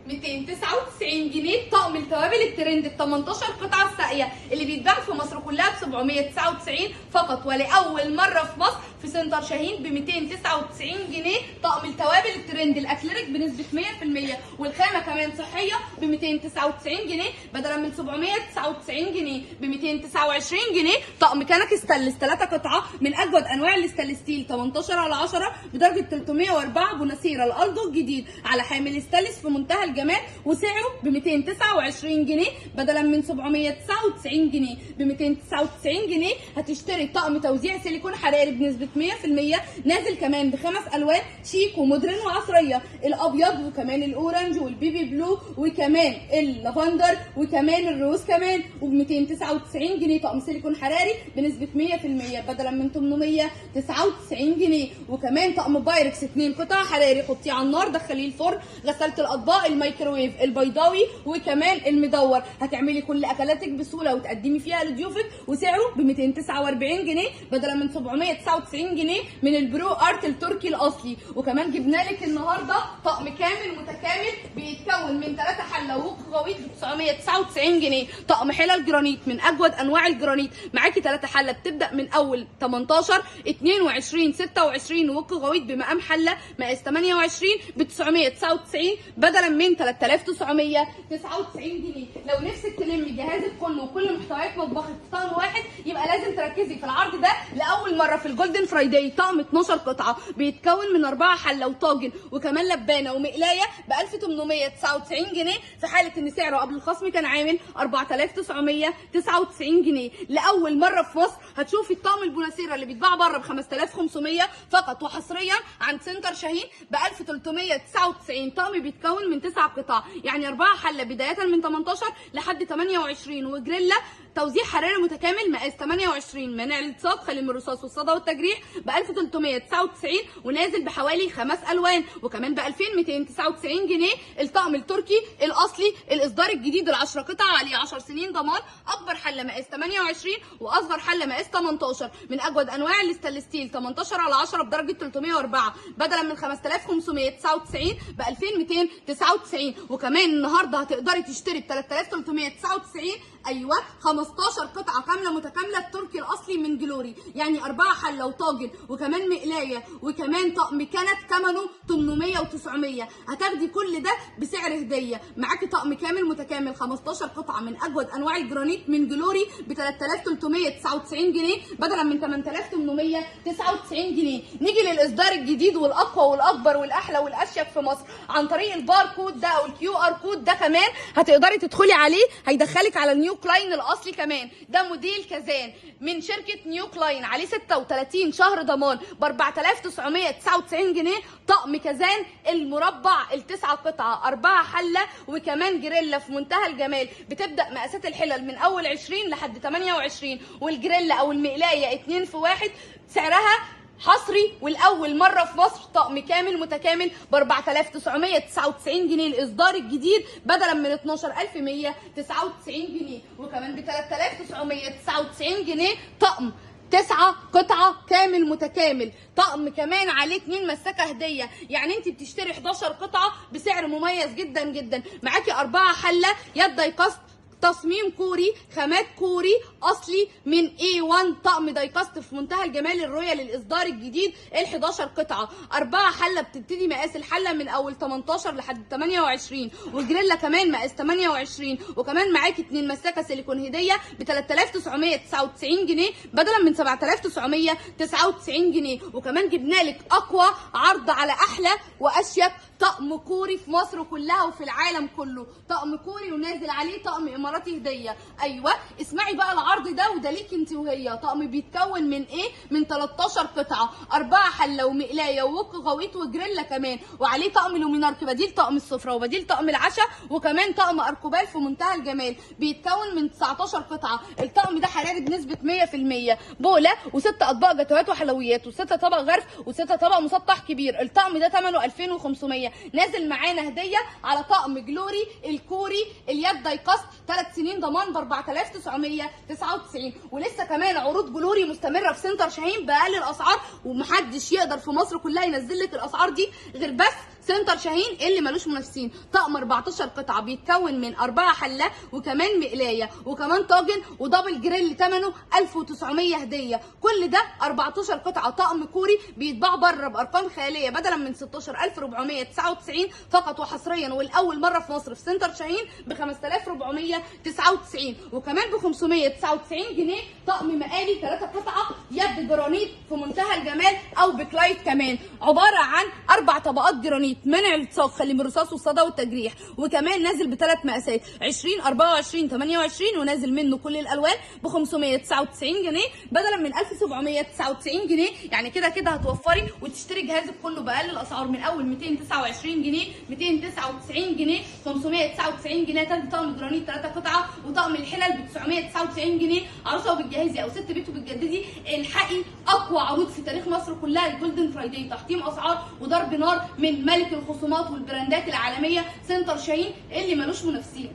299 جنيه طقم التوابل الترند ال 18 قطعه الساقيه اللي بيتباع في مصر كلها ب 799 فقط، ولاول مره في مصر في سنتر شاهين ب 299 جنيه طقم التوابل الترند الاكليريك بنسبه 100%، والخامه كمان صحيه ب 299 جنيه بدلا من 799 جنيه ب 229 جنيه. طقم كنك ستانلس 3 قطعه من اجود انواع الستانلس ستيل 18/10 بدرجه 304 بوناسيرا الالدو الجديد على حامل ستانلس في منتهى الجمال، وسعره ب 229 جنيه بدلا من 799 جنيه. ب 299 جنيه هتشتري طقم توزيع سيليكون حراري بنسبه 100%، نازل كمان بخمس الوان شيك ومودرن وعصريه، الابيض وكمان الاورنج والبيبي بلو وكمان اللافندر وكمان الروز كمان، وب 299 جنيه طقم سيليكون حراري بنسبه 100% بدلا من 899 جنيه. وكمان طقم بايركس 2 قطع حراري، حطيه على النار دخليه الفرن، غسالة الاطباق، الميكروويف، البيضاوي وكمان المدور، هتعملي كل اكلاتك بسهوله وتقدمي فيها لضيوفك، وسعره ب 249 جنيه بدلا من 799 جنيه من البرو ارت التركي الاصلي. وكمان جبنا لك النهارده طقم كامل متكامل بيتكون من 3 حله ووك غويط ب 999 جنيه، طقم حلل جرانيت من اجود انواع الجرانيت، معاكي 3 حله بتبدا من اول 18 22 26 ووك غويط بمقام حله مقاس 28 ب 999 بدلا من 3999 جنيه. لو نفسك تلمي جهازك كله وكل محتويات مطبخك في طقم واحد يبقى لازم تركزي في العرض ده لاول مره في الجولدن فرايداي. طقم 12 قطعه بيتكون من 4 حله وطاجن وكمان لبانه ومقلايه ب 1899 جنيه، في حاله ان سعره قبل الخصم كان عامل 4999 جنيه. لاول مره في مصر هتشوفي الطقم البوناسيرا اللي بيتباع بره ب 5500 فقط، وحصريا عند سنتر شاهين ب 1399. طقم بيتكون من 9 قطع، يعني 4 حله بدايه من 18 لحد 28، وجريلا توزيع حراري متكامل مقاس 28، منع الالتصاق، خالي من الرصاص والصدى والتجريح ب 1399 ونازل بحوالي 5 الوان، وكمان ب 2299 جنيه الطقم التركي الاصلي الاصدار الجديد ال10 قطع عليه 10 سنين ضمان، اكبر حله مقاس 28 واصغر حله مقاس 18 من اجود انواع الستانلس ستيل 18/10 بدرجه 304 بدلا من 5599 ب 2299. وكمان النهارده هتقدري تشتري ب 3399 ايوه 15 قطعه كامله متكامله التركي الاصلي من جلوري، يعني 4 حله وطاجن وكمان مقلايه وكمان طقم كنك ثمنه 800 و900، هتاخدي كل ده بسعر هديه. معاكي طقم كامل متكامل 15 قطعه من اجود انواع الجرانيت من جلوري ب 3399 جنيه بدلا من 8899 جنيه. نيجي للاصدار الجديد والاقوى والاكبر والاحلى والاشيك في مصر عن طريق الباركود ده او الكيو ار كود ده، كمان هتقدري تدخلي عليه هيدخلك على النيو كلاين الاصلي. كمان ده موديل كازان من شركه نيو كلاين عليه 36 شهر ضمان ب 4999 جنيه. طقم كازان المربع ال9 قطعه 4 حله وكمان جريلا في منتهى الجمال، بتبدا مقاسات الحلل من اول 20 لحد 28، والجريلا او المقلايه 2 في 1 سعرها حصري والاول مره في مصر. طقم كامل متكامل ب 4999 جنيه الاصدار الجديد بدلا من 12199 جنيه، وكمان ب 3999 جنيه طقم 9 قطعه كامل متكامل، طقم كمان عليه 2 مسكه هديه، يعني انت بتشتري 11 قطعه بسعر مميز جدا جدا. معاكي 4 حله يد دايكاست تصميم كوري خامات كوري اصلي من A1، طقم دايكاست في منتهى الجمال الرويال الاصدار الجديد ال11 قطعه، 4 حله بتبتدي مقاس الحله من اول 18 لحد 28، وجريلا كمان مقاس 28، وكمان معاكي 2 مسكه سيليكون هديه ب 3999 جنيه بدلا من 7999 جنيه. وكمان جبنا لك اقوى عرض على احلى واشيك طقم كوري في مصر كلها وفي العالم كله، طقم كوري ونازل عليه طقم اماراتي هديه. ايوه اسمعي بقى العرض ده وده ليك انت وهي. طقم بيتكون من ايه؟ من 13 قطعه، 4 حله ومقلايه ووك غويط وجريلا كمان، وعليه طقم لومينارك بديل طقم السفره وبديل طقم العشاء، وكمان طقم اركوبال في منتهى الجمال بيتكون من 19 قطعه. الطقم ده حراري بنسبه 100%، بوله و6 اطباق جاتوهات وحلويات و6 طبق غرف و6 طبق مسطح كبير. الطقم ده ثمنه 2500، نازل معانا هديه على طقم جلوري الكوري اليد دايكاست 3 سنين ضمان ب 4999. ولسه كمان عروض جلوري مستمره في سنتر شاهين باقل الاسعار، ومحدش يقدر في مصر كلها ينزل لك الاسعار دي غير بس سنتر شاهين اللي ملوش منافسين، طقم 14 قطعه بيتكون من 4 حله وكمان مقلايه وكمان طاجن ودبل جريل، ثمنه 1900 هديه. كل ده 14 قطعه طقم كوري بيتباع بره بارقام خياليه، بدلا من 16499 فقط وحصريا والاول مره في مصر في سنتر شاهين ب 5499، وكمان ب 599 جنيه طقم مقالي 3 قطعه يد جرانيت في منتهى الجمال او بكلايت كمان، عباره عن 4 طبقات جرانيت منع الالتصاق، خلي من الرصاص والصدى والتجريح، وكمان نازل ب3 مقاسات 20 24 28، ونازل منه كل الالوان ب 599 جنيه بدلا من 1799 جنيه. يعني كده هتوفري وتشتري جهازك كله باقل الاسعار من اول 229 جنيه، 299 جنيه، 599 جنيه، تاخدي طقم جرانيت 3 قطعه وطقم الحلل ب 999 جنيه. عروسه وبتجهزي او ست بيت وبتجددي، الحقي اقوى عروض في تاريخ مصر كلها، الجولدن فرايداي، تحطيم اسعار وضرب نار من ملك الخصومات والبراندات العالميه سنتر شاهين اللي ملوش منافسين.